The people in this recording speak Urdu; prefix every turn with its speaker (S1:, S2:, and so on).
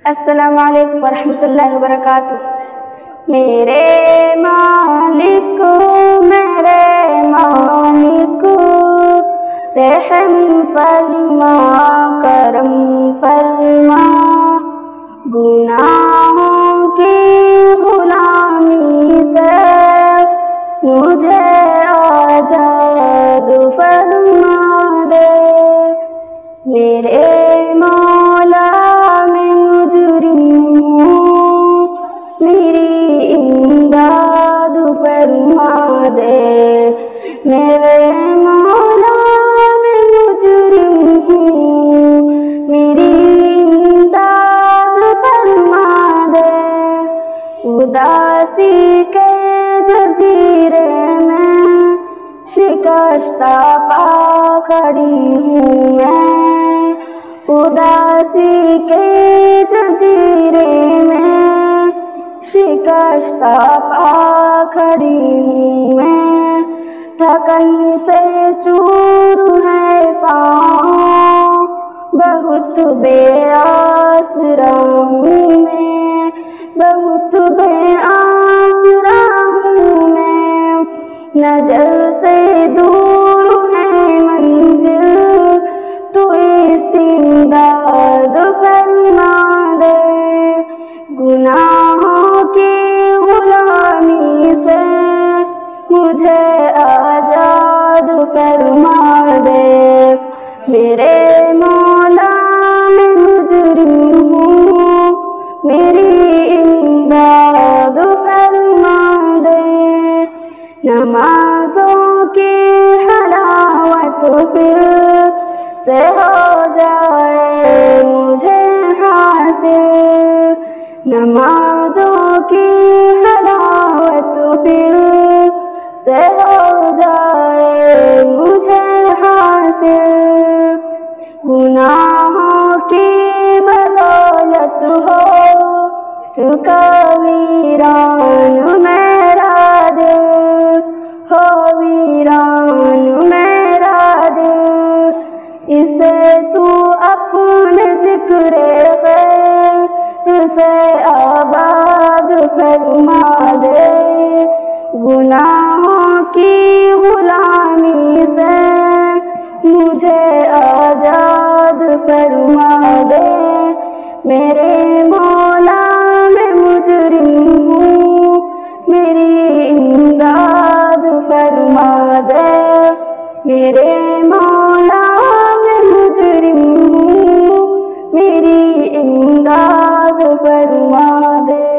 S1: السلام علیکم ورحمۃ اللہ وبرکاتہ۔ میرے مالک رحم فرما، کرم فرما، گناہوں کی غلامی سے مجھے آزاد فرما دے۔ میرے مولا میں مجرم ہوں، میری امداد فرما دے۔ میرے مولا میں مجرم ہوں، میری امداد فرما دے۔ اداسی کے جزیرے میں شکستہ پا کھڑی ہوں میں، اداسی کے جزیرے میں شکستہ پا کھڑی ہوں میں۔ تھکن سے چور ہے پاؤں، بہت بے آسرا ہوں میں، بہت بے آسرا ہوں میں۔ نظر سے دور ہے منزل، تو استمداد فرما دے۔ گناہوں کی غلامی سے مجھے آزاد فرما دے۔ میرے مولا میں مجرم ہوں، میری امداد فرما دے۔ نمازوں کی حلاوت پھر سے ہو جائے مجھے حاصل، نمازوں کی حلاوت پھر سے ہو جائے مجھے حاصل۔ گناہوں کی بدولت ہو چکا ویران میرا دل، ہو ویران میرا دل۔ اسے تو اپنے ذکر خیر سے آباد فرما دے۔ گناہوں کی غلامی سے مجھے آزاد فرما دے۔ میرے مولا میں مجرم ہوں، میری امداد فرما دے۔ میرے مولا میں مجرم ہوں، میری امداد فرما دے۔